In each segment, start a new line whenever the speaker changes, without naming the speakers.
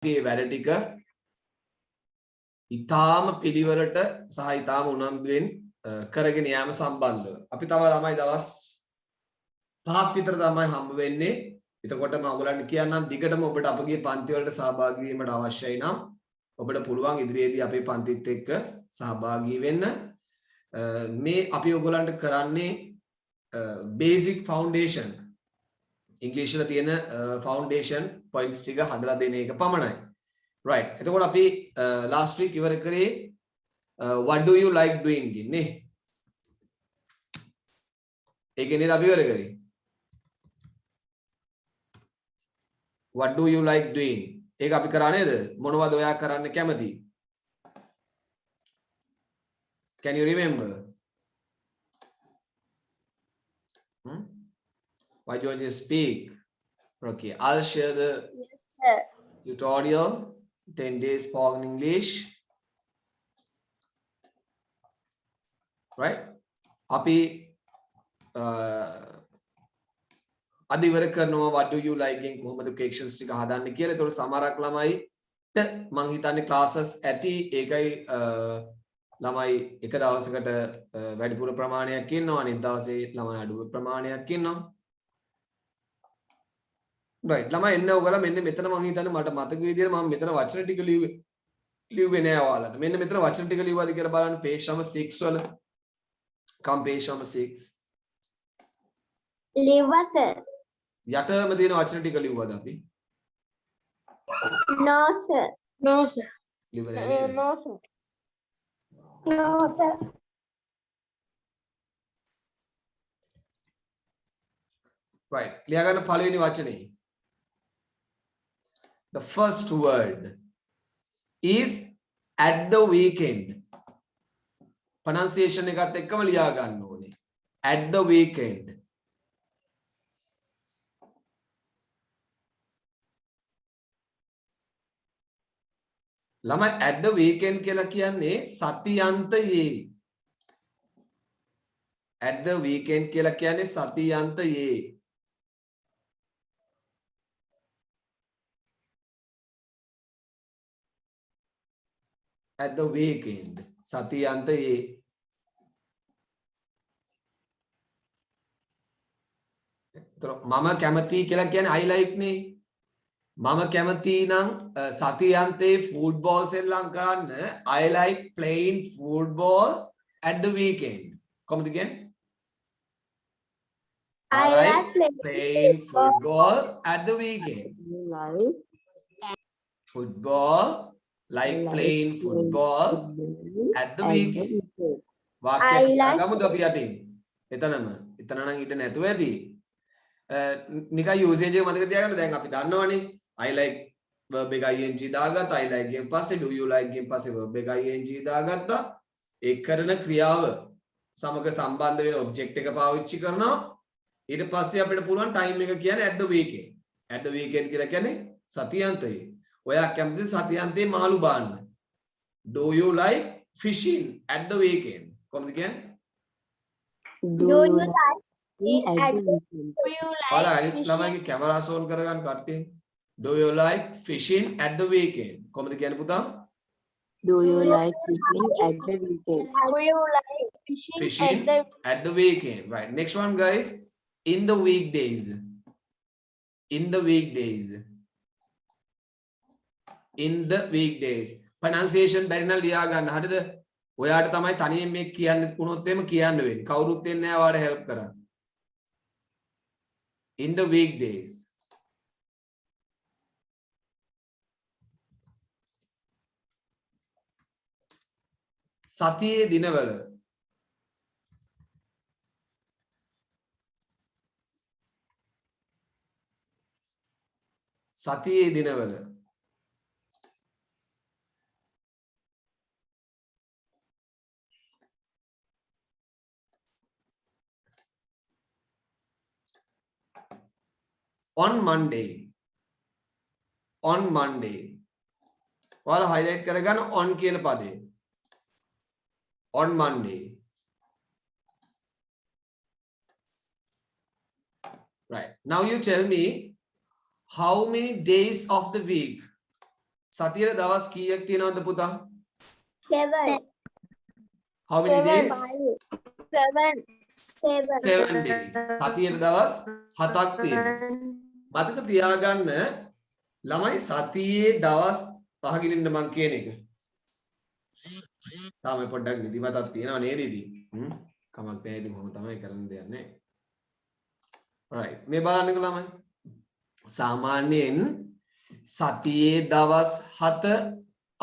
කට්ටිය වැඩ ටික ඊටාම පිළිවෙලට සහ ඊටාම උනන්දුවෙන් කරගෙන යාම සම්බන්ධව අපි තව ළමයි දවස් 5ක් විතර තමයි හම්බ වෙන්නේ. එතකොට මම ඔයගලන්ට කියන්නම් දිගටම ඔබට අපගේ පන්ති වලට සහභාගී වීමට අවශ්‍යයි නම් ඔබට පුළුවන් ඉදිරියේදී අපේ පන්තිත් එක්ක සහභාගී වෙන්න. මේ අපි ඔයගලන්ට කරන්නේ basic foundation ඉංග්‍රීසිවල තියෙන foundation points ටික හදලා දෙන එක පමණයි. right. එතකොට අපි last week ඉවර කරේ what do you like doing නේ. ඒකේ නේද අපි ඉවර කරේ. What do you like doing? ඒක අපි කරා නේද? මොනවද ඔයා කරන්න කැමති? Can you remember? Why don't you speak? Okay, I'll share the tutorial 10 days spoken English. Right? අපි අද ඉවර කරනවා what do you like ගෙන් කොහොමද questions ටික හදන්නේ කියලා. ඒතකොට සමහරක් ළමයිට මං හිතන්නේ classes ඇති. ඒකයි ළමයි එක දවසකට වැඩිපුර ප්‍රමාණයක් ඉන්නවා. අනිත් දවසේ ළමයි අඩු ප්‍රමාණයක් ඉන්නවා. right. ළමයි එන්න ඔයගොල්ලෝ මෙන්න මෙතන මං හිතන්නේ මට මතක විදියට මම මෙතන වචන ටික ලිව්වේ නෑ ඔයාලට. මෙන්න මෙතන වචන ටික ලිව්වද කියලා බලන්න page number 6 වල. come page number 6.
ලිව්වා sir.
යටම තියෙන වචන ටික ලිව්වද අපි?
No sir. No sir.
ලිව්වද නේද?
No sir. No sir.
right. ලියා ගන්න පළවෙනි වචනේ. The first word is at the weekend. pronunciation එකත් එක්කම ලියා ගන්න ඕනේ. at the weekend. ළමයි at the weekend කියලා කියන්නේ සතියන්තයේ. at the weekend කියලා කියන්නේ සතියන්තයේ. at the weekend සතියන්තයේ. මම කැමති කියලා කියන්නේ I like නේ. මම කැමති නම් සතියන්තේ ෆුට්බෝල් සෙල්ලම් කරන්න I like playing football at the weekend. කොහොමද කියන්නේ? I like playing football at the weekend. Football, like playing football at the weekend. වාක්‍යයක් ගමුද අපි යටින්? එතනම. එතන නම් ඊට නැතුව ඇති. නිකන් usage එක මතක තියාගන්න. දැන් අපි දන්නවනේ I like verb එක ing දාගත්තා. I like ගෙන් පස්සේ do you like ගෙන් පස්සේ verb එක ing දාගත්තා. ඒ කරන ක්‍රියාව සමග සම්බන්ධ වෙන object එක පාවිච්චි කරනවා. ඊට පස්සේ අපිට පුළුවන් time එක කියන්නේ at the weekend. at the weekend කියලා කියන්නේ සතියන්තයේ. ඔයා කැමතිද සතියන්තයේ මාළු බාන්න? Do you like fishing at the weekend? කොහොමද කියන්නේ?
Do you like at the weekend? Do you
ඔයාලා
like
අනිත් ළමයිගේ කැමරා on කරගන්න කට්ටිය. Do you like fishing at the weekend? කොහොමද කියන්නේ පුතා?
Do you like fishing at the weekend?
Do you like
Fishing at the weekend. Right. Next one, guys. In the weekdays. In the weekdays. In the weekdays. Pronunciation බැරි නම් ලියා ගන්න. හරිද? ඔයාට තමයි තනියෙන් මේක කියන්න වුණොත් එහෙම කියන්න වෙන්නේ. කවුරුත් එන්නේ නැහැ ඔයාට help කරන්න. In the weekdays. සතියේ දිනවල. සතියේ දිනවල. on Monday. On Monday. ඔයාලා highlight කරගන්න on කියන පදේ. On Monday. Right. Now you tell me how many days of the week සතියේ දවස් කීයක් තියෙනවද පුතා?
7.
How many days?
7.
7 days. සතියේ දවස් 7ක් තියෙනවා. මතක තියාගන්න ළමයි සතියේ දවස් පහකින් ඉන්න මං කියන එක. තාම පොඩ්ඩක් නිදිමතක් තියෙනවා නේද ඉතින්? කමක් නැහැ ඉතින් කොහොම තමයි කරන්න දෙයක් නැහැ. right. මේ බලන්නකෝ ළමයි. සාමාන්‍යයෙන් සතියේ දවස් 7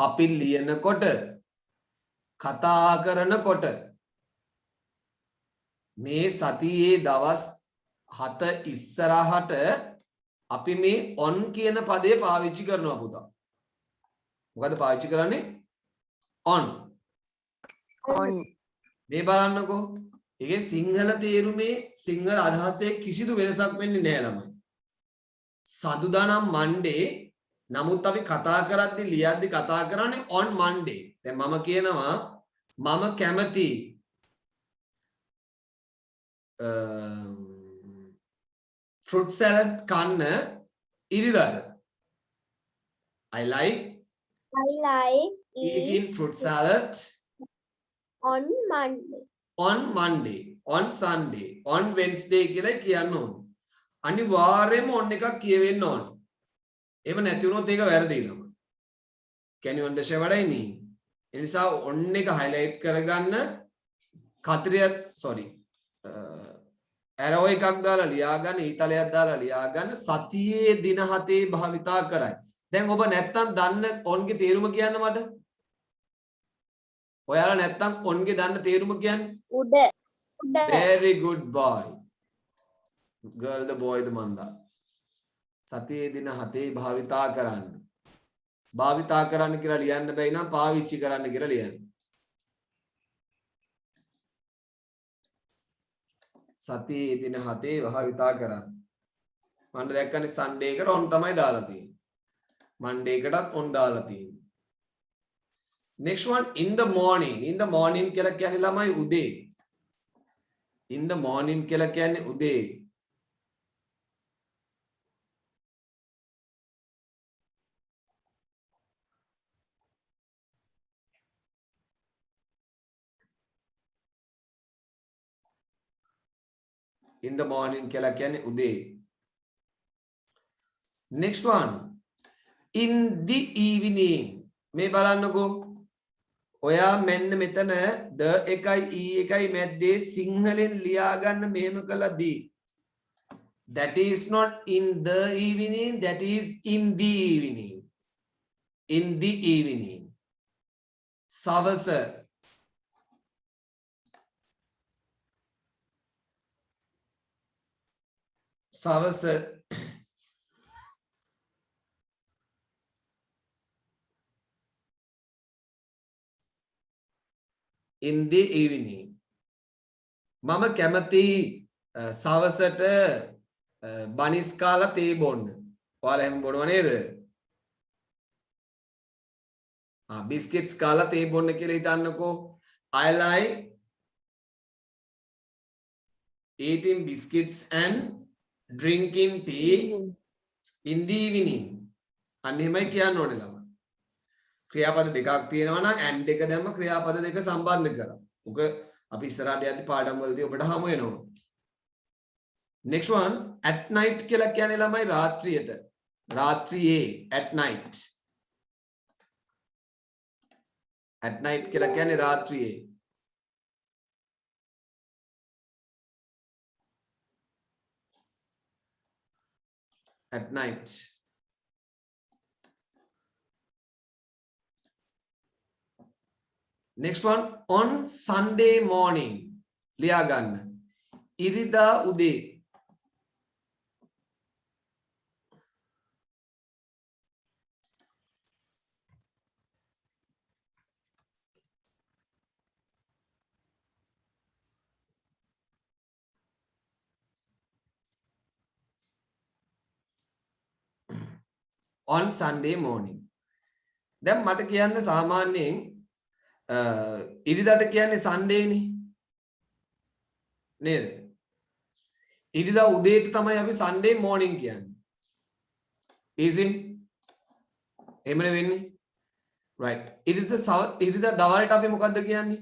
අපි ලියනකොට කතා කරනකොට මේ සතියේ දවස් 7 ඉස්සරහට අපි මේ on කියන පදේ පාවිච්චි කරනවා පුතා. මොකද පාවිච්චි කරන්නේ? on. මේ බලන්නකෝ. ඒකේ සිංහල තේරුමේ සිංහල අදහසේ කිසිදු වෙනසක් වෙන්නේ නැහැ ළමයි. සදුදා නම් Monday. නමුත් අපි කතා කරද්දි ලියද්දි කතා කරන්නේ on Monday. දැන් මම කියනවා මම කැමති fruit salad කන්න ඉරිදාද? I like eating fruit salad
on Monday.
on Monday, on Sunday, on Wednesday කියලා කියන්න ඕනේ. අනිවාර්යයෙන්ම on එකක් කියවෙන්න ඕනේ. එහෙම නැති වුණොත් ඒක වැරදි ළමයි. Can you understand what I mean? ඒ නිසා on එක highlight කරගන්න arrow එකක් දාලා ලියා ගන්න, ඊතලයක් දාලා ලියා ගන්න සතියේ දින 7 භාවිතා කරයි. දැන් ඔබ නැත්තම් දන්න on ගේ තේරුම කියන්න මට. ඔයාලා නැත්තම් on ගේ දන්න තේරුම කියන්නේ?
උඩ.
Very good boy. Girl the boy the manda. සතියේ දින 7 භාවිතා කරන්න. භාවිතා කරන්න කියලා ලියන්න බැයි නම් පාවිච්චි කරන්න කියලා ලියන්න. සතියේ දින 7 භාවිතා කරන්න. මම දැක්කනේ Sunday එකට on තමයි දාලා තියෙන්නේ. Monday එකටත් on දාලා තියෙන්නේ. Next one in the morning. In the morning කියලා කියන්නේ ළමයි උදේ. In the morning කියලා කියන්නේ උදේ. In the morning කියලා කියන්නේ උදේ. Next one in the evening. මේ බලන්නකෝ. ඔයා මෙන්න මෙතන the එකයි e එකයි මැද්දේ සිංහලෙන් ලියා ගන්න මෙහෙම කළාදී. That is not in the evening, that is in the evening. In the evening. සවස. සවස in the evening. මම කැමති සවසට බනිස් කාලා තේ බොන්න. ඔයාලා එහෙම බොනව නේද? බිස්කිට්ස් කාලා තේ බොන්න කියලා හිතන්නකෝ. I like eating biscuits and drinking tea in the evening. අන්න එහෙමයි කියන්න ඕනේ ළමයි. ක්‍රියාපද දෙකක් තියෙනවා නම් and එක දැම්ම ක්‍රියාපද දෙක සම්බන්ධ කරා. ඔක අපි ඉස්සරහට යද්දි පාඩම් වලදී ඔබට හමු වෙනවා. Next one at night කියලා කියන්නේ ළමයි රාත්‍රියට. රාත්‍රියේ at night. At night කියලා කියන්නේ රාත්‍රියේ. At night. Next one on Sunday morning. ලියා ගන්න. ඉරිදා උදේ. On Sunday morning. දැන් මට කියන්න සාමාන්‍යයෙන් ඉරිදාට කියන්නේ Sunday නේ නේද? ඉරිදා උදේට තමයි අපි Sunday morning කියන්නේ. Easy. එහෙමනේ වෙන්නේ. right. ඉරිදා දවල්ට අපි මොකද්ද කියන්නේ?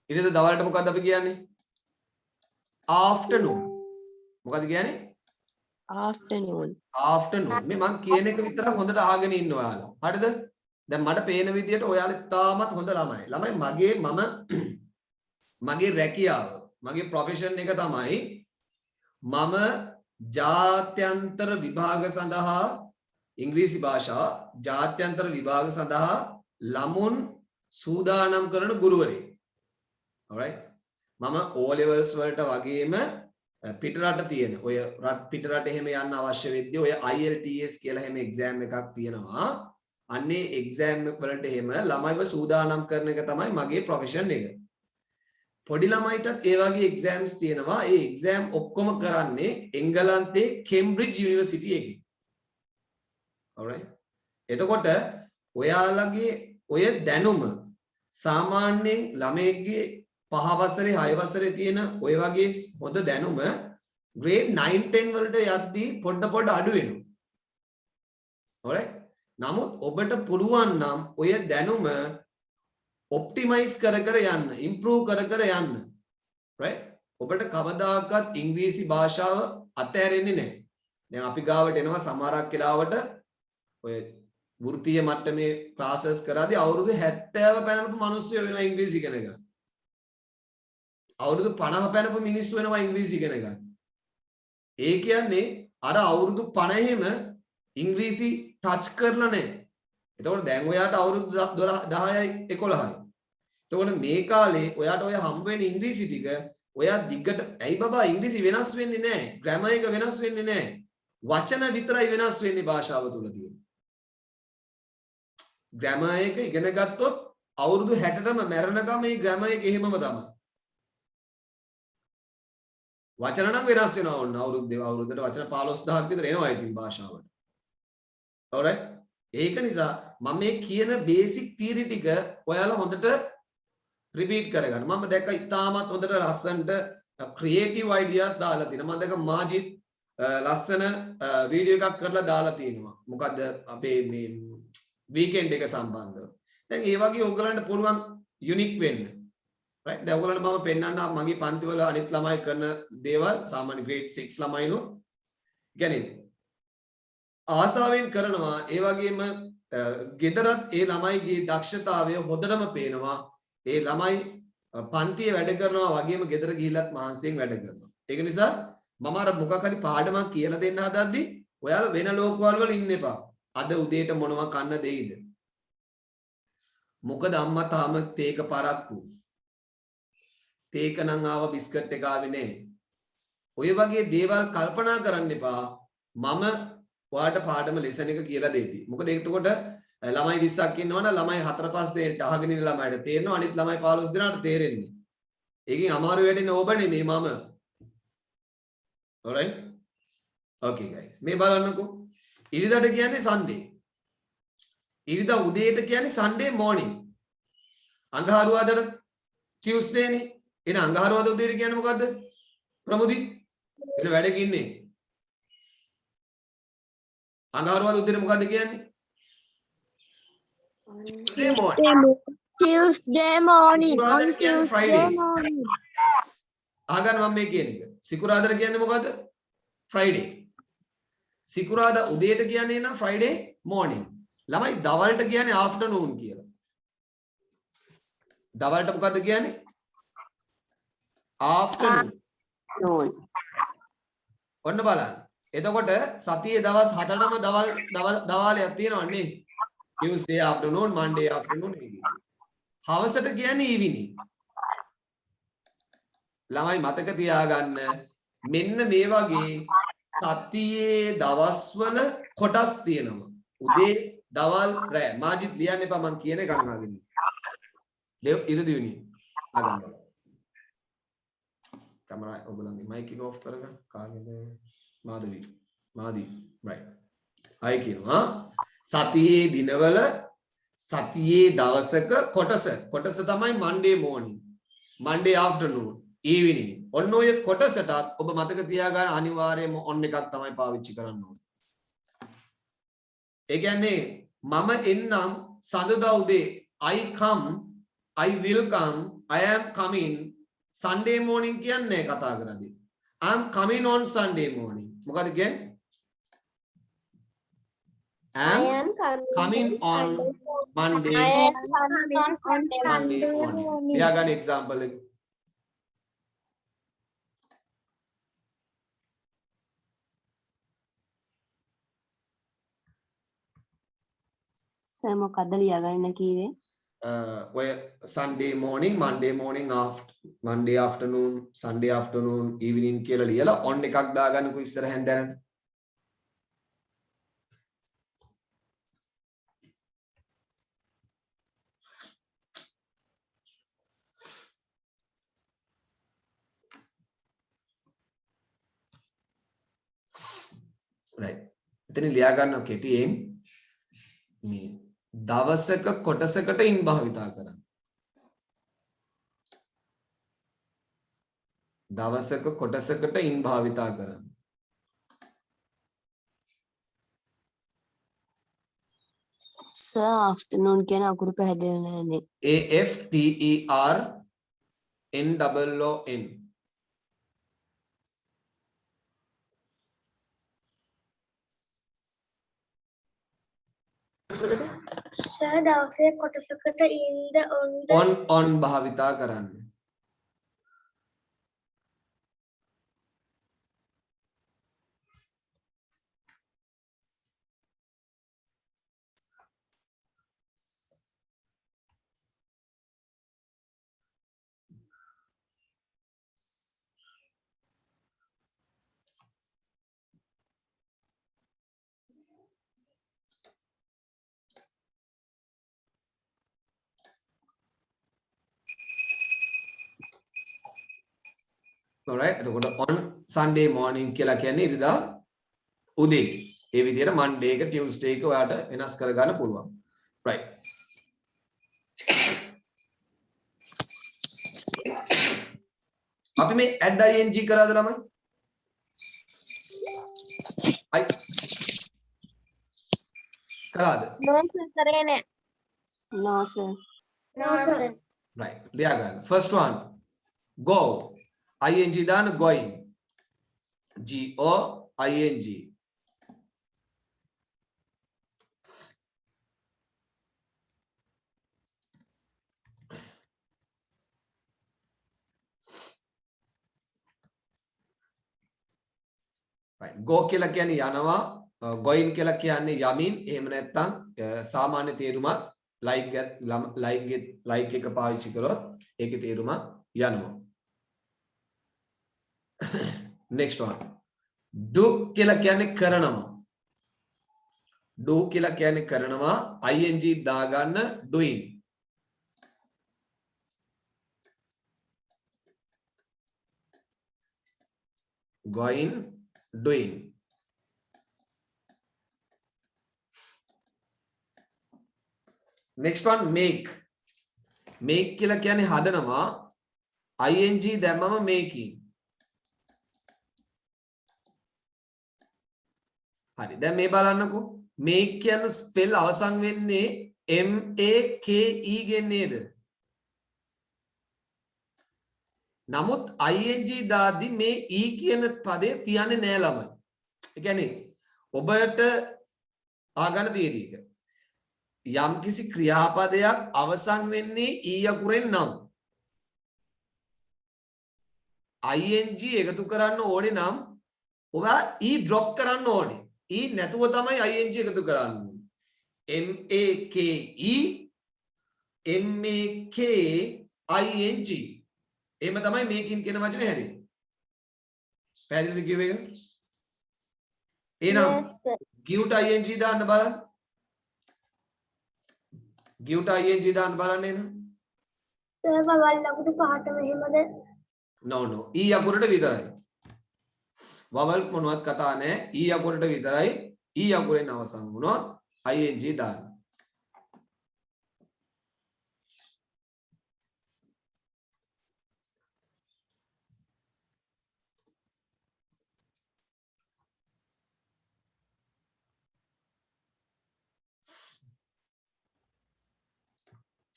ඉරිදා දවල්ට මොකද්ද අපි කියන්නේ? afternoon. මොකද්ද කියන්නේ?
afternoon.
afternoon. මේ මං කියන එක විතර හොඳට අහගෙන ඉන්න ඔයාලා. හරිද? දැන් මට පේන විදියට ඔයාලා තාමත් හොඳ ළමයි. මගේ රැකියාව, මගේ ප්‍රොෆෙෂන් එක තමයි මම ජාත්‍යන්තර විභාග සඳහා ඉංග්‍රීසි භාෂාව ජාත්‍යන්තර විභාග සඳහා ළමුන් සූදානම් කරන ගුරුවරයෙක්. alright. මම O levels වලට වගේම පිටරට තියෙන ඔය පිටරට එහෙම යන්න අවශ්‍ය වෙද්දී ඔය IELTS කියලා එහෙම එක්සෑම් එකක් තියෙනවා. අන්නේ එක්සෑම් වලට එහෙම ළමයිව සූදානම් කරන එක තමයි මගේ ප්‍රොෆෙෂන් එක. පොඩි ළමයිටත් ඒ වගේ එක්සෑම්ස් තියෙනවා. ඒ එක්සෑම් ඔක්කොම කරන්නේ එංගලන්තයේ කෙම්බ්‍රිජ් යුනිවර්සිටි එකේ. alright. එතකොට ඔයාලගේ ඔය දැනුම සාමාන්‍යයෙන් ළමයෙක්ගේ 5 වසරේ 6 වසරේ තියෙන ඔය වගේ හොඳ දැනුම grade 9 10 වලට යද්දී පොඩ අඩු වෙනවා. alright. නමුත් ඔබට පුළුවන් නම් ඔය දැනුම ඔප්ටිමයිස් කර යන්න, ඉම්ප්‍රූව් කර යන්න. right. ඔබට කවදාකවත් ඉංග්‍රීසි භාෂාව අතහැරෙන්නේ නැහැ. දැන් අපි ගාවට එනවා සමහරක් වෙලාවට ඔය වෘත්තීය මට්ටමේ ක්ලාසස් කරාදී අවුරුදු 70 පැනපු මිනිස්සු වෙනවා ඉංග්‍රීසි ඉගෙන ගන්න. අවුරුදු 50 පැනපු මිනිස්සු වෙනවා ඉංග්‍රීසි ඉගෙන ගන්න. ඒ කියන්නේ අර අවුරුදු 50ෙම ඉංග්‍රීසි ටච් කරලා නැහැ. එතකොට දැන් ඔයාට අවුරුදු 10යි 11යි. එතකොට මේ කාලේ ඔයාට ඔය හම්බ වෙන ඉංග්‍රීසි ටික ඔයා දිගට ඇයි බබා ඉංග්‍රීසි වෙනස් වෙන්නේ නැහැ. ග්‍රැමර් එක වෙනස් වෙන්නේ නැහැ. වචන විතරයි වෙනස් වෙන්නේ භාෂාව තුල තියෙන. ග්‍රැමර් එක ඉගෙන ගත්තොත් අවුරුදු 60ටම මැරෙනකම් මේ ග්‍රැමර් එක එහෙමම තමයි. වචන නම් වෙනස් වෙනවා ඕන අවුරුද්දට වචන 15000ක් විතර එනවා ඉතින් භාෂාවට. alright. ඒක නිසා මම මේ කියන බේසික් තියරි ටික ඔයාලා හොඳට රිපීට් කරගන්න. මම දැක්ක ඉතාමත් හොඳට ලස්සනට ක්‍රියේටිව් අයිඩියාස් දාලා තියෙනවා. මම දැක්ක මාජිත් ලස්සන වීඩියෝ එකක් කරලා දාලා තියෙනවා. මොකද්ද අපේ මේ වීකෙන්ඩ් එක සම්බන්ධව. දැන් ඒ වගේ ඔයගලන්ට පුළුවන් යුනික් වෙන්න. right. දැන් ඔයගලන්ට මම පෙන්නන්න මගේ පන්තිවල අනිත් ළමයි කරන දේවල් සාමාන්‍ය grade 6 ළමයිනු. කියන්නේ ආසාවෙන් කරනවා. ඒ වගේම ගෙදරත් ඒ ළමයිගේ දක්ෂතාවය හොඳටම පේනවා. ඒ ළමයි පන්තියේ වැඩ කරනවා වගේම ගෙදර ගිහිල්ලත් මහන්සියෙන් වැඩ කරනවා. ඒක නිසා මම අර මොකක් හරි පාඩමක් කියලා දෙන්න හදද්දී ඔයාලා වෙන ලෝකවල වල ඉන්න එපා. අද උදේට මොනවා කන්න දෙයිද? මොකද අම්මා තාම තේක පරක්කු. තේක නම් ආව බිස්කට් එක ආවේ නෑ. ඔය වගේ දේවල් කල්පනා කරන්න එපා. මම ඔයාට පාඩම ලෙසන් එක කියලා දෙති. මොකද එතකොට ළමයි 20ක් ඉන්නවනම් ළමයි 4-5 දෙනෙක්ට අහගෙන ඉන්න ළමයිට තේරෙනවා. අනිත් ළමයි 15 දෙනාට තේරෙන්නේ. ඒකෙන් අමාරු වෙන්නේ ඔබ නෙමෙයි මම. alright. okay guys. මේ බලන්නකෝ. ඉරිදාට කියන්නේ Sunday. ඉරිදා උදේට කියන්නේ Sunday morning. අඟහරුවාදට Tuesday නේ. එන අඟහරුවාද උදේට කියන්නේ මොකද්ද? ප්‍රමුදි. එන වැඩක ඉන්නේ. අඟහරුවාද උදේට මොකද්ද කියන්නේ? Tuesday morning.
Tuesday morning.
සිකුරාදට
On
කියන්නේ
Tuesday
Friday.
morning.
අහගන්න මම මේ කියන එක. සිකුරාදට කියන්නේ මොකද්ද? Friday. සිකුරාදා උදේට කියන්නේ නම් Friday morning. ළමයි දවල්ට කියන්නේ afternoon කියලා. දවල්ට මොකද්ද කියන්නේ? afternoon. ඔන්න බලන්න. එතකොට සතියේ දවස් 7ටම දවාලයක් තියෙනවා නේ. Tuesday afternoon, Monday afternoon. හවසට කියන්නේ evening. ළමයි මතක තියාගන්න මෙන්න මේ වගේ සතියේ දවස්වල කොටස් තියෙනවා. උදේ, දවල්, රෑ. මාජිත් ලියන්න එපා මං කියන එක අහගෙන. ඉරිදියුනි. අගන්න. කැමරා ඔයගොල්ලන්ගේ මයික් එක ඔෆ් කරගන්න. කාගෙද? මාදි. right. අය කියනවා සතියේ දිනවල සතියේ දවසක කොටස තමයි Monday morning, Monday afternoon, evening. ඔන්න ඔය කොටසටත් ඔබ මතක තියාගන්න අනිවාර්යයෙන්ම on එකක් තමයි පාවිච්චි කරන්න ඕනේ. ඒ කියන්නේ මම එන්නම් සඳුදා උදේ I come, I will come, I am coming. Sunday morning කියන්නේ කතා කරද්දී I am coming on Sunday morning. මොකද කියන්නේ? I am coming on Monday.
I am coming on
Monday morning. තියාගන්න example එක.
සර් මොකද්ද ලියාගන්න කිව්වේ?
ඔය Sunday morning, Monday morning, Monday afternoon, Sunday afternoon, evening කියලා ලියලා on එකක් දාගන්නකො ඉස්සරහෙන් දැනට. right. එතන ලියා ගන්නවා කෙටියෙන් මේ දවසක කොටසකට in භාවිතා කරන්න. දවසක කොටසකට in භාවිතා කරන්න.
සර් afternoon කියන අකුරු පැහැදිලි නැහැනේ.
AFTERNOON.
සර් දවසේ කොටසකට ඉන්ද
on භාවිතා කරන්න. alright එතකොට on Sunday morning කියලා කියන්නේ ඉරිදා උදේ. ඒ විදිහට Monday එක Tuesday එක ඔයාලට වෙනස් කරගන්න පුළුවන්. right. අපි මේ add ing කරාද ළමයි? කරාද?
No sir කරේ නැහැ.
No sir.
No sir.
right. ලියා ගන්න. first one go. ing දාන්න going. GOING. right. go කියලා කියන්නේ යනවා. going කියලා කියන්නේ යමින්. එහෙම නැත්නම් සාමාන්‍ය තේරුමක් like එක පාවිච්චි කරොත් ඒකේ තේරුම යනවා. next one do කියලා කියන්නේ කරනවා. do කියලා කියන්නේ කරනවා. ing දාගන්න doing. going, doing. next one make. make කියලා කියන්නේ හදනවා. ing දැම්මම making. හරි දැන් මේ බලන්නකෝ make කියන ස්පෙල් අවසන් වෙන්නේ MAKE ගෙන් නේද? නමුත් ing දාද්දි මේ e කියන පදේ තියන්නේ නෑ ළමයි. ඒ කියන්නේ ඔබට ආගන්න තියෙන එක. යම්කිසි ක්‍රියාපදයක් අවසන් වෙන්නේ e අකුරෙන් නම් ing එකතු කරන්න ඕනේ නම් ඔබ e drop කරන්න ඕනේ. e නැතුව තමයි ing එකතු කරන්න ඕනේ. MAKE MAKING එහෙම තමයි making කියන වචනේ හැදෙන්නේ. පැහැදිලිද කියව එක? එහෙනම් give ing දාන්න බලන්න. give ing දාන්න බලන්න එන.
සර් වවල් ලකුණු පහටම එහෙමද?
no e අකුරට විතරයි. වවල් මොනවත් කතා නැහැ. e අකුරට විතරයි. e අකුරෙන් අවසන් වුණොත් ing දාන්න.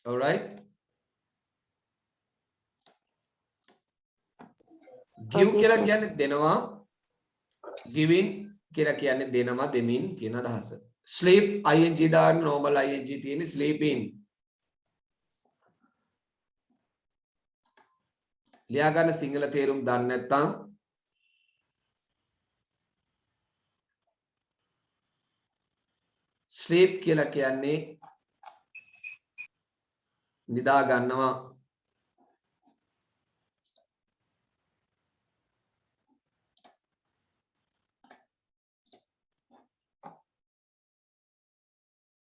all right give
Okay,
කියලා
sir.
කියන්නේ දෙනවා giving කියලා කියන්නේ දෙනවා දෙමින් කියන අදහස sleep ing දාන්න normal ing තියෙන්නේ sleeping ලියා ගන්න සිංහල තේරුම් දන්නේ නැත්නම් sleep කියලා කියන්නේ නිදා ගන්නවා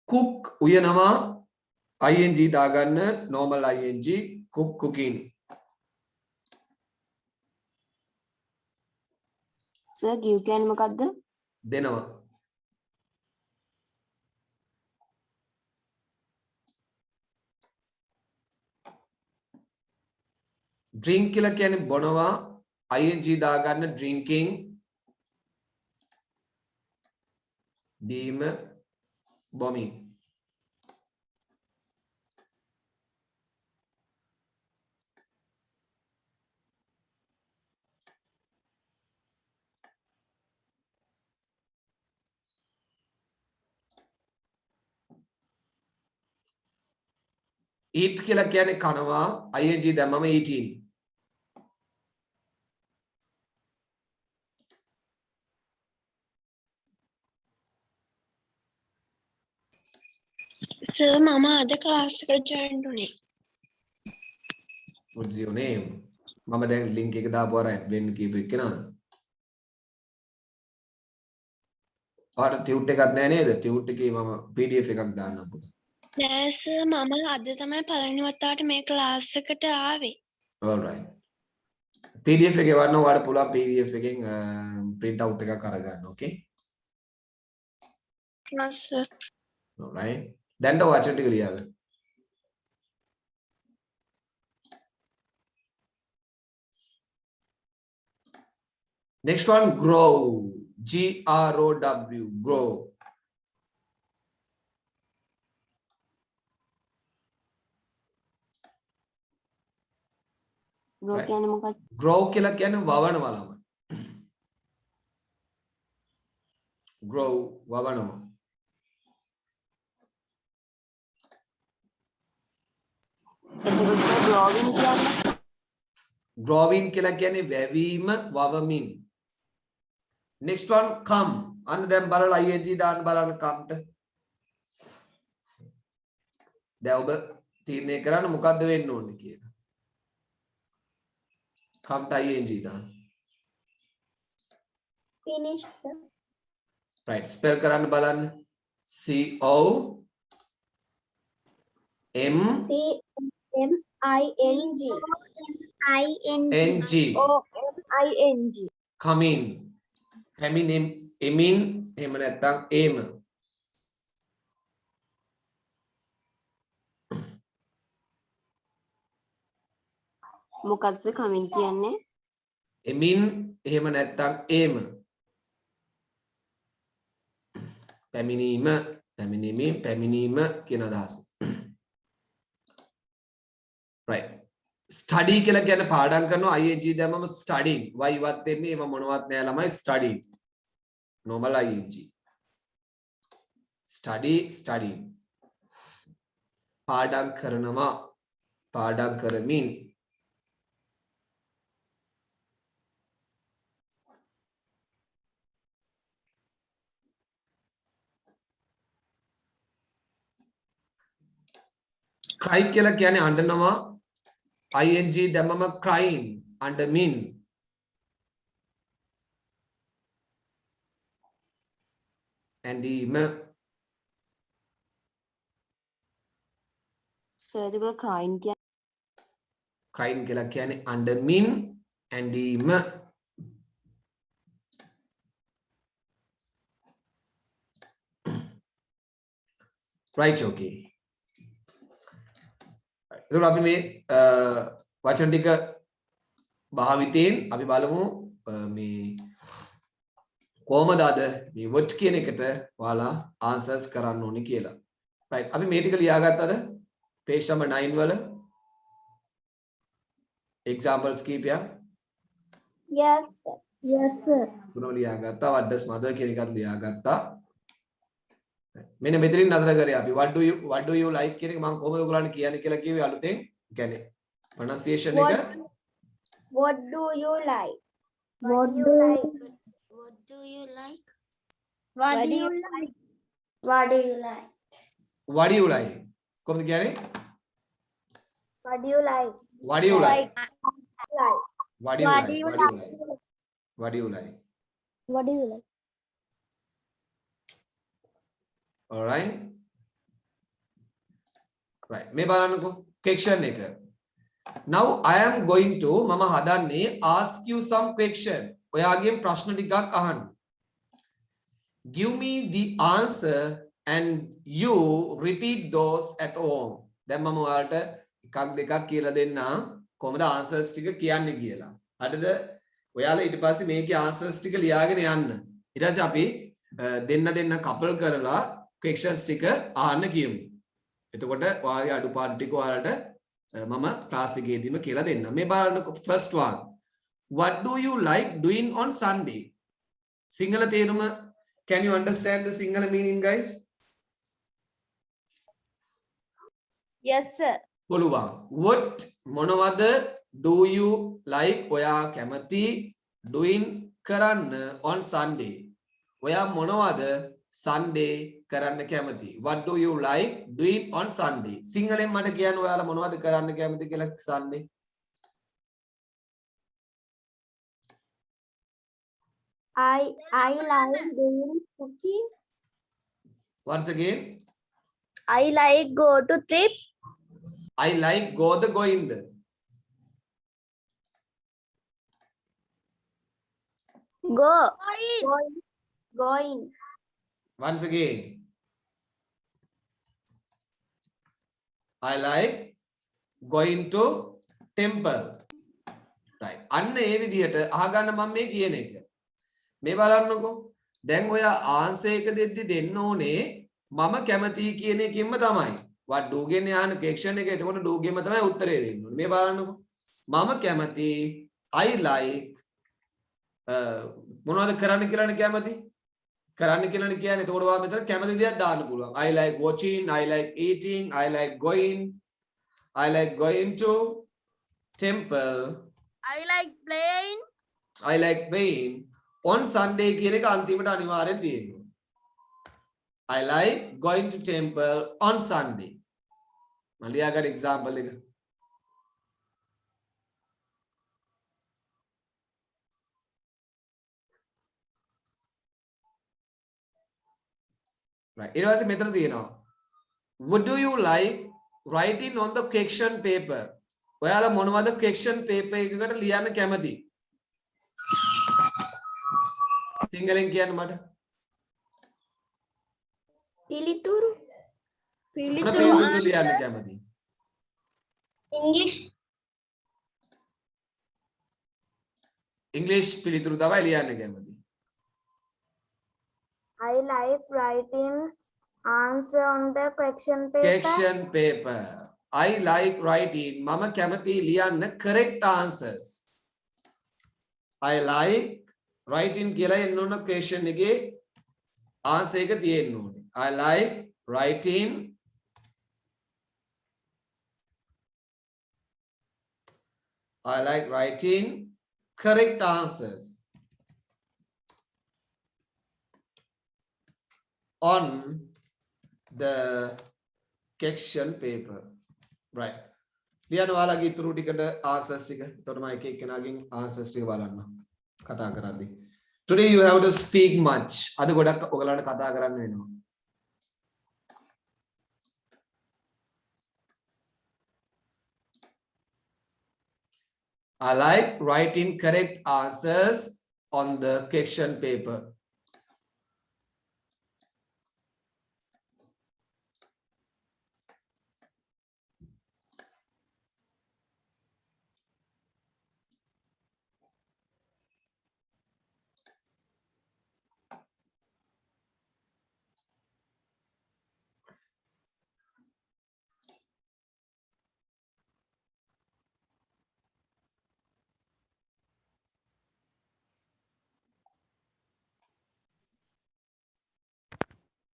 cook උයනවා ing දාගන්න normal ing cook cooking
Sir, give කියන්නේ මොකද්ද?
දෙනවා drink කියලා කියන්නේ බොනවා ing දාගන්න drinking බීම බොමින් eat කියලා කියන්නේ කනවා ing දැම්මම eating
සර් මම අද ක්ලාස් එකට ජොයින් වුණේ.
what's your name මම දැන් link එක දාපුවා right වෙන්න කීප එක්කනද ආර ටියුට් එකක් නැහැ නේද ටියුට් එකේ මම pdf එකක් දාන්නම් පුතා
නෑ සර් මම අද තමයි පළවෙනි වතාවට මේ ක්ලාස් එකට ආවේ.
all right pdf එකේ වන්න ඔයාලට පුළුවන් pdf එකෙන් print out එකක් අරගන්න okay
හා සර්.
all right දැන්ට වචන ටික ලියාගන්න next one grow grow grow
Grow
Right.
කියන්නේ මොකක්ද?
grow කියලා කියන්නේ වවනවා ළමයි grow වවනවා
එතකොට sir, growing කියන්නේ
growing කියලා කියන්නේ වැවීම වවමින් next one come අන්න දැන් බලලා ing දාන්න බලන්න come ට දැන් ඔබ තීරණය කරන්න මොකද්ද වෙන්න ඕනේ කියලා come ට ing දාන්න
Finish the
right spell කරන්න බලන්න c o m
C-M-I-N-G.
n g
O-M-I-N-G.
come in එමින් එමින් එහෙම නැත්නම් ඒම
මොකක්ද sir coming කියන්නේ?
එමින් එහෙම නැත්නම් ඒම පැමිණීම පැමිණීමේ පැමිණීම කියන අදහස right study කියලා කියන්නේ පාඩම් කරනවා ing දැම්මම studying y ඉවත් වෙන්නේ ඒව මොනවත් නෑ ළමයි studying normal ing study පාඩම් කරනවා පාඩම් කරමින් cry කියලා කියන්නේ අඬනවා ing දැම්මම crying අඬමින් ඇඬීම
sir, එතකොට crying කියන්නේ
crying කියලා කියන්නේ අඬමින් ඇඬීම right okay එතකොට අපි මේ වචන ටික භාවිතයෙන් අපි බලමු මේ කොහමද අද මේ what කියන එකට ඔයාලා answers කරන්න ඕනේ කියලා right අපි මේ ටික ලියාගත්තද page number 9 වල examples කීපයක්
Yes, sir. Yes, sir.
තුනම ලියාගත්තා. what does mother කියන එකත් ලියාගත්තා. මෙන්න මෙතනින් නතර කරේ අපි what do you like කියන එක මම කොහොමද ඔයගොල්ලන්ට කියන්නේ කියලා කිව්වේ අලුතෙන්. කියන්නේ pronunciation එක
What do you like? What do you like?
What do you like?
What do you like? What do you like?
what do you like කොහොමද කියන්නේ
What do you like?
what do you like
Like.
what do you like what do you like what do you like
What do you like?
all right right මේ බලන්නකෝ question එක now I am going to මම හදන්නේ ask you some question ඔයාගෙන් ප්‍රශ්න ටිකක් අහන්න give me the answer and you repeat those at home දැන් මම ඔයාලට එකක් දෙකක් කියලා දෙන්නම් කොහොමද answers ටික කියන්නේ කියලා හරිද ඔයාලා ඊට පස්සේ මේකේ answers ටික ලියාගෙන යන්න ඊට පස්සේ අපි දෙන්න couple කරලා questions ටික අහන්න කියමු එතකොට ඔයාගේ අඩුපාඩු ටික ඔයාලට මම class එකේදීම කියලා දෙන්නම් මේ බලන්නකො first one what do you like doing on Sunday sinhala තේරුම can you understand the sinhala meaning guys
Yes, sir.
පුළුවන් what මොනවද do you like ඔයා කැමති doing කරන්න on Sunday ඔයා මොනවද Sunday කරන්න කැමති what do you like doing on Sunday සිංහලෙන් මට කියන්න ඔයාලා මොනවද කරන්න කැමති කියලා Sunday
I like doing cooking.
once again
I like go to trip.
I like go the going the
Go. Going. Going.
once again I like going to temple right අන්න ඒ විදිහට අහගන්න මම මේ කියන එක මේ බලන්නකෝ දැන් ඔයා ආන්සර් එක දෙද්දි දෙන්න ඕනේ මම කැමති කියන එකෙන්ම තමයි what do ගෙන් යන question එක එතකොට do ගෙන්ම තමයි උත්තරේ දෙන්න ඕනේ මේ බලන්නකෝ මම කැමති I like මොනවද කරන්න කියලානේ කැමති කරන්න කියලානේ කියන්නේ එතකොට ඔයා මෙතන කැමති දේක් දාන්න පුළුවන් I like watching I like eating I like going to temple
I like playing.
I like playing on Sunday කියන එක අන්තිමට අනිවාර්යෙන් තියෙනවා I like going to temple on Sunday මම ලියාගන්න example එක right ඊට පස්සේ මෙතන තියෙනවා would do you like writing on the question paper ඔයාලා මොනවද question paper එකකට ලියන්න කැමති සිංහලෙන් කියන්න මට
පිළිතුරු.
මොන පිළිතුරු ලියන්න කැමති
English.
English පිළිතුරු තමයි ලියන්න කැමති
I like writing answer on the question paper.
question paper I like writing මම කැමති ලියන්න correct answers I like writing කියලා එන්න ඕන question එකේ answer එක තියෙන්න ඕනේ I like writing correct answers on the question paper right ලියන්න ඔයාලගේ ඉතුරු ටිකට answers ටික එතකොට මම එක එක්කෙනාගෙන් answers ටික බලන්න කතා කරද්දී today you have to speak much අද ගොඩක් ඔයගලන්ට කතා කරන්න වෙනවා I like writing correct answers on the question paper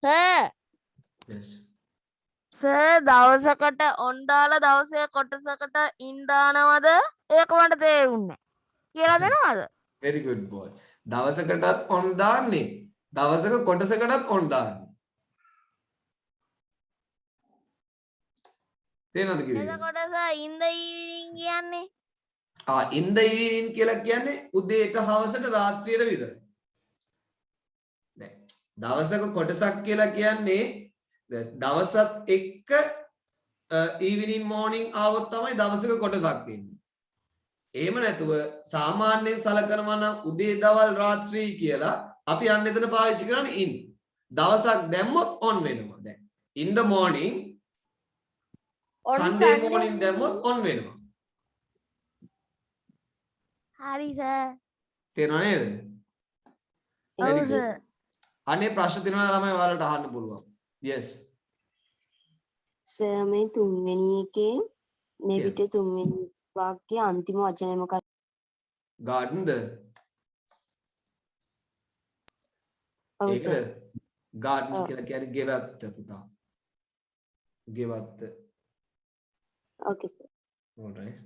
sir
Yes.
Sir දවසකට ඔන්ඩාල දවසේ කොටසකට ඉන්දානවද ඒක මට තේරුන්නේ කියලා දෙනවද?
Very good boy. දවසකටත් on දාන්නේ. දවසක කොටසකටත් on දාන්නේ. තේරෙනවද කිව්වේ?
එතකොට සර් in the evening කියන්නේ
in the evening කියලා කියන්නේ උදේට හවසට රාත්‍රියට විතරයි. දැන් දවසක කොටසක් කියලා කියන්නේ දවසත් එක්ක evening morning ආවොත් තමයි දවසක කොටසක් වෙන්නේ. එහෙම නැතුව සාමාන්‍යයෙන් සලකනවා නම් උදේ දවල් රාත්‍රී කියලා අපි අන්න එතන පාවිච්චි කරන්නේ in. දවසක් දැම්මොත් on වෙනවා. දැන් in the morning Sunday morning දැම්මොත් on වෙනවා.
හරි සර්.
තේරුණා නේද?
ඔව්
Very good.
සර්.
අනේ ප්‍රශ්න තියෙනවා ළමයි ඔයාලට අහන්න පුළුවන්. Yes.
සර් මේ තුන්වෙනි එකේ මේ
Yeah.
පිටේ තුන්වෙනි වාක්‍යයේ අන්තිම වචනය මොකක්ද?
garden ද
ඔව්
ඒකද
සර්.
garden
ඔව්.
කියලා කියන්නේ ගෙවත්ත පුතා. ගෙවත්ත.
Okay sir.
All right.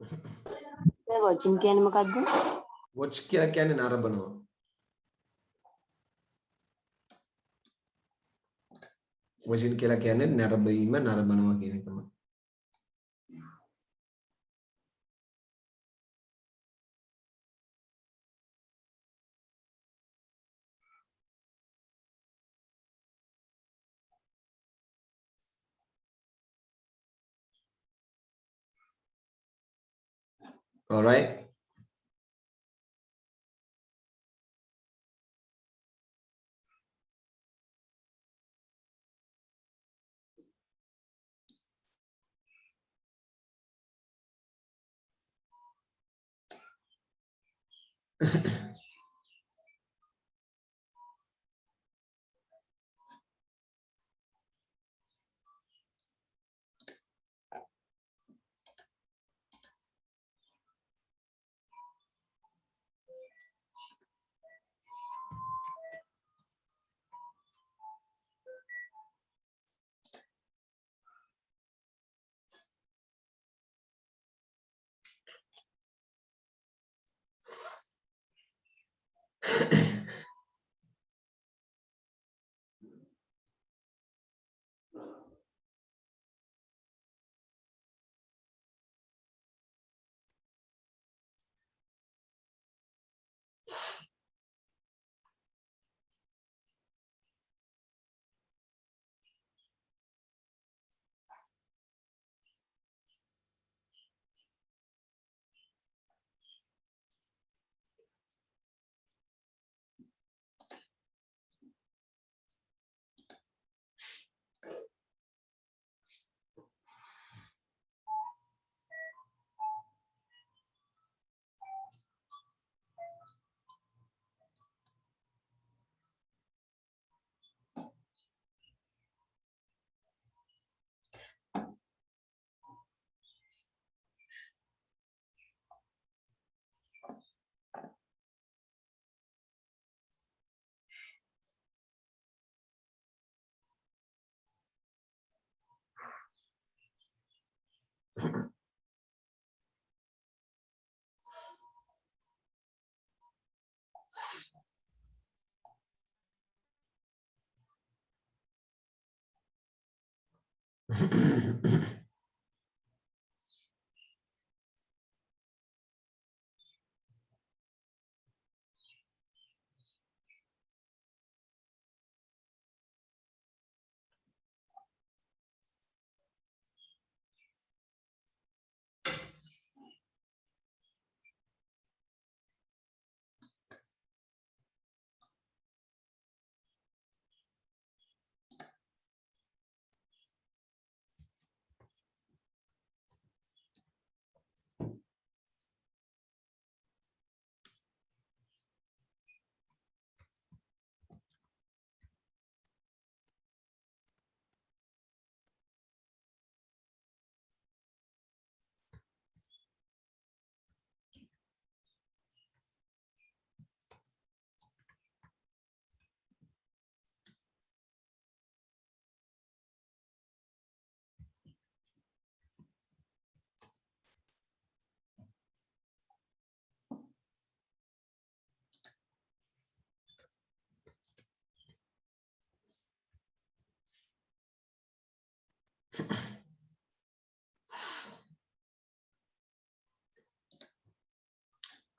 Sir වචින් කියන්නේ මොකක්ද?
watch කියලා කියන්නේ නරඹනවා. watching කියලා කියන්නේ නරඹීම නරඹනවා කියන එකම. All right.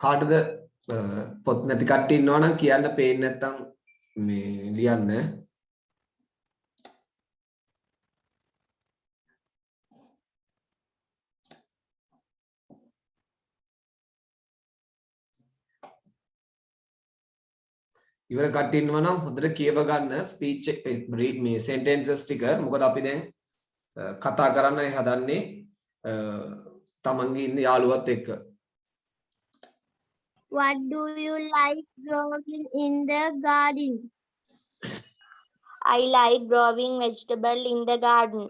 කාටද පොත් නැති කට්ටිය ඉන්නවා නම් කියන්න පේන්නේ නැත්තම් මේ ලියන්න. ඉවර කට්ටිය ඉන්නවා නම් හොඳට කියව ගන්න ස්පීච් මේ sentences ටික. මොකද අපි දැන් කතා කරන්නයි හදන්නේ තමන්ගේ ඉන්න යාළුවත් එක්ක.
What do you like growing in the garden?
I like growing vegetable in the garden.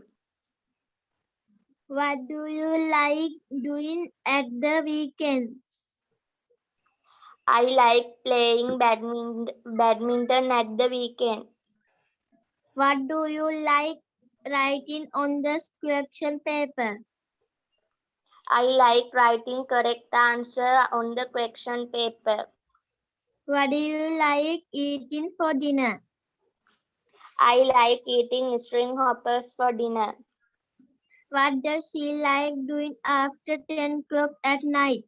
What do you like doing at the weekend?
I like playing badminton at the weekend.
What do you like writing on the question paper?
I like writing correct answer on the question paper.
What do you like eating for dinner?
I like eating string hoppers for dinner.
What does she like doing after 10 o'clock at night?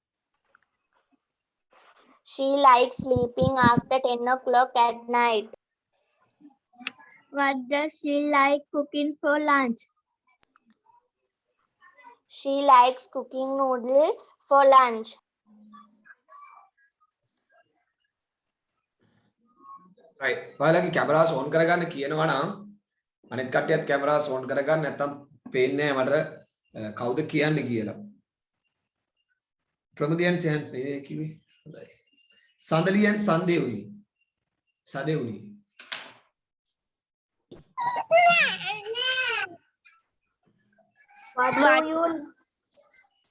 She likes sleeping after 10 o'clock at night.
What does she like cooking for lunch?
She likes cooking noodle for lunch.
right. ඔයාලගේ cameras on කරගන්න කියනවා නම් අනිත් කට්ටියත් cameras on කරගන්න නැත්තම් පේන්නේ නැහැ මට කවුද කියන්නේ කියලා. ප්‍රමුදියන් සයන්ස් නේ කිව්වේ. හොඳයි. සඳලියන් සන්දේවුනි. සදේවුනි.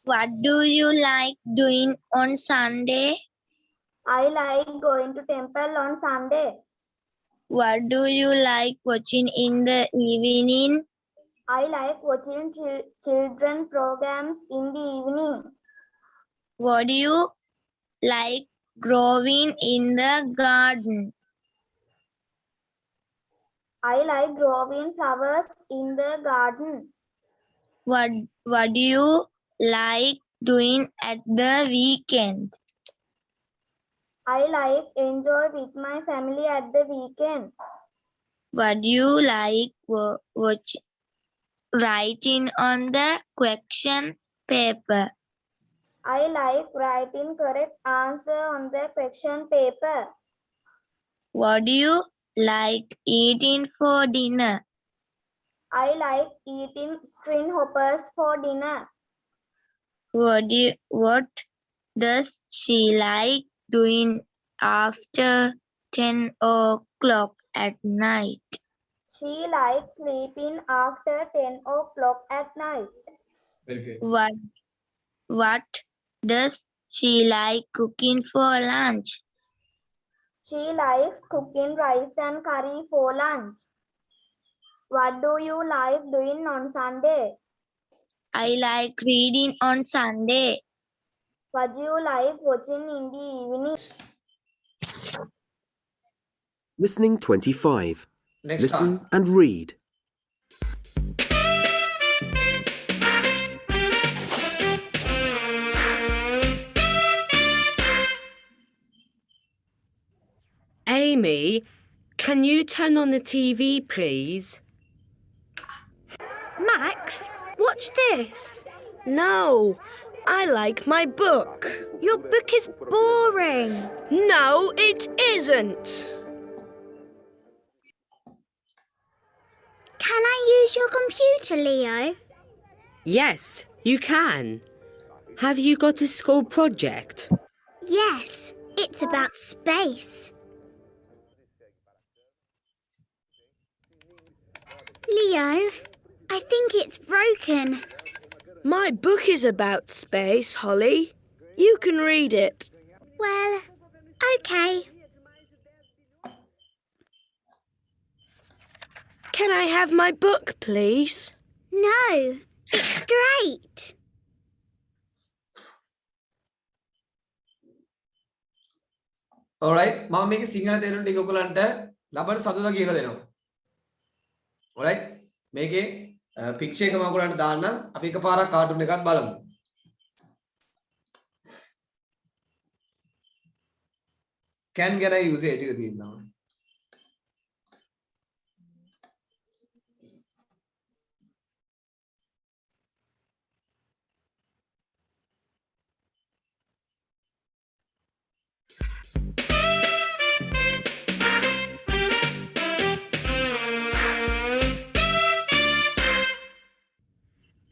What do you like doing on Sunday?
I like going to temple on Sunday.
What do you like watching in the evening?
I like watching children programs in the evening.
What do you like growing in the garden?
I like growing flowers in the garden.
What do you like doing at the weekend?
I like enjoy with my family at the weekend.
What do you like writing on the question paper?
I like writing correct answer on the question paper.
What do you like eating for dinner?
I like eating string hoppers for dinner.
What does she like doing after 10 o'clock at night?
She likes sleeping after 10 o'clock at night.
Very good.
What does she like cooking for lunch?
She likes cooking rice and curry for lunch. What do you like doing on Sunday?
I like reading on Sunday.
What do you like watching in the evening?
Listening 25.
Next
Listen
time.
and read. Amy, can you turn on the TV, please?
Max, watch this.
No, I like my book.
Your book is boring.
No, it isn't.
Can I use your computer, Leo?
Yes, you can. Have you got a school project?
Yes, it's about space. Leo, I think it's broken.
My book is about space, Holly. You can read it.
Well, okay.
Can I have my book, please?
No, it's great.
alright මම මේක සිංහල තේරුම් ටික ඔයගලන්ට ලබන සතුටා කියලා දෙනවා. alright මේකේ picture එක මම ඔයගලන්ට දාන්නම්. අපි එකපාරක් කාටුන් එකක් බලමු. can ගැන යූසේජ් එක තියෙනවා.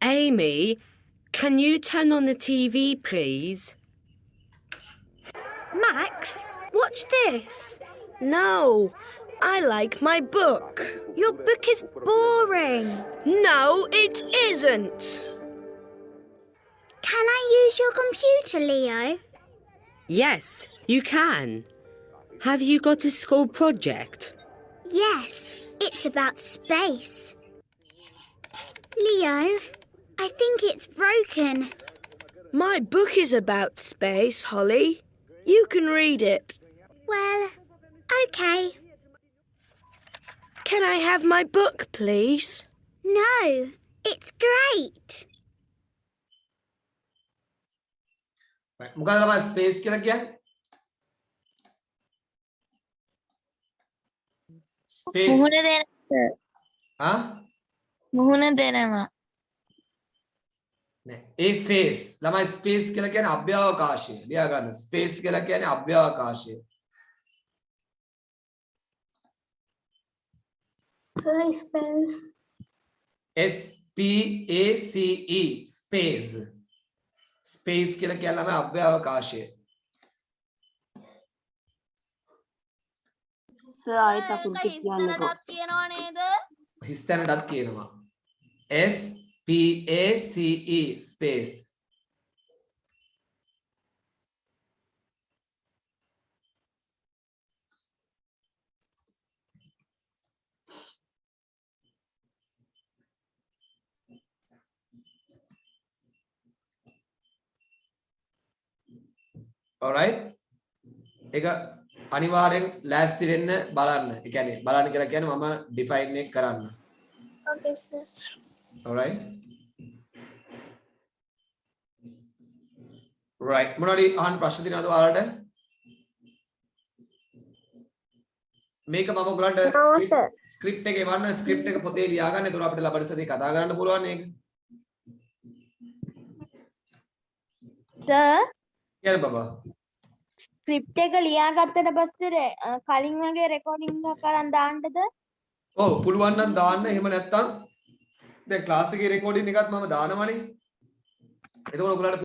Amy, can you turn on the TV, please?
Max, watch this.
No, I like my book.
Your book is boring.
No, it isn't.
Can I use your computer, Leo?
Yes, you can. Have you got a school project?
Yes, it's about space. Leo, I think it's broken.
My book is about space, Holly. You can read it.
Well, okay.
Can I have my book, please?
No, it's great.
මොකක්ද ළමයි space කියලා කියන්නේ? Space
මුහුණ දෙනවා.
හා?
මුහුණ දෙනවා.
නෑ. ඒ ෆේස් ළමයි ස්පේස් කියලා කියන්නේ අභ්‍යවකාශය. ලියා ගන්න. ස්පේස් කියලා කියන්නේ අභ්‍යවකාශය.
Space.
S P A C E space. Space කියලා කියන්නේ ළමයි අභ්‍යවකාශය.
සර් ආයෙත් අකුරු ටික කියන්නකෝ.
කියනවා නේද?
හිස්තැනටත් කියනවා. S P A C E space. alright ඒක අනිවාර්යෙන් ලෑස්ති වෙන්න බලන්න. ඒ කියන්නේ බලන්න කියලා කියන්නේ මම ඩිෆයින් එක කරන්න.
Okay, sir.
alright right මොනවද අහන්න ප්‍රශ්න තියෙනවද ඔයාලට? මේක මම ඔයගලන්ට ස්ක්‍රිප්ට් එක එවන්න. ස්ක්‍රිප්ට් එක පොතේ ලියා ගන්න. ඒතකොට අපිට ලබන සතියේ කතා කරන්න පුළුවන් මේක.
Sir,
කියන්න බබා.
ස්ක්‍රිප්ට් එක ලියාගත්තට පස්සේ කලින් වගේ රෙකෝඩින්ග් එකක් කරන් දාන්නද?
ඔව් පුළුවන් නම් දාන්න. එහෙම නැත්නම් දැන් ක්ලාස් එකේ රෙකෝඩින් එකත් මම දානවනේ. එතකොට ඔයගලන්ට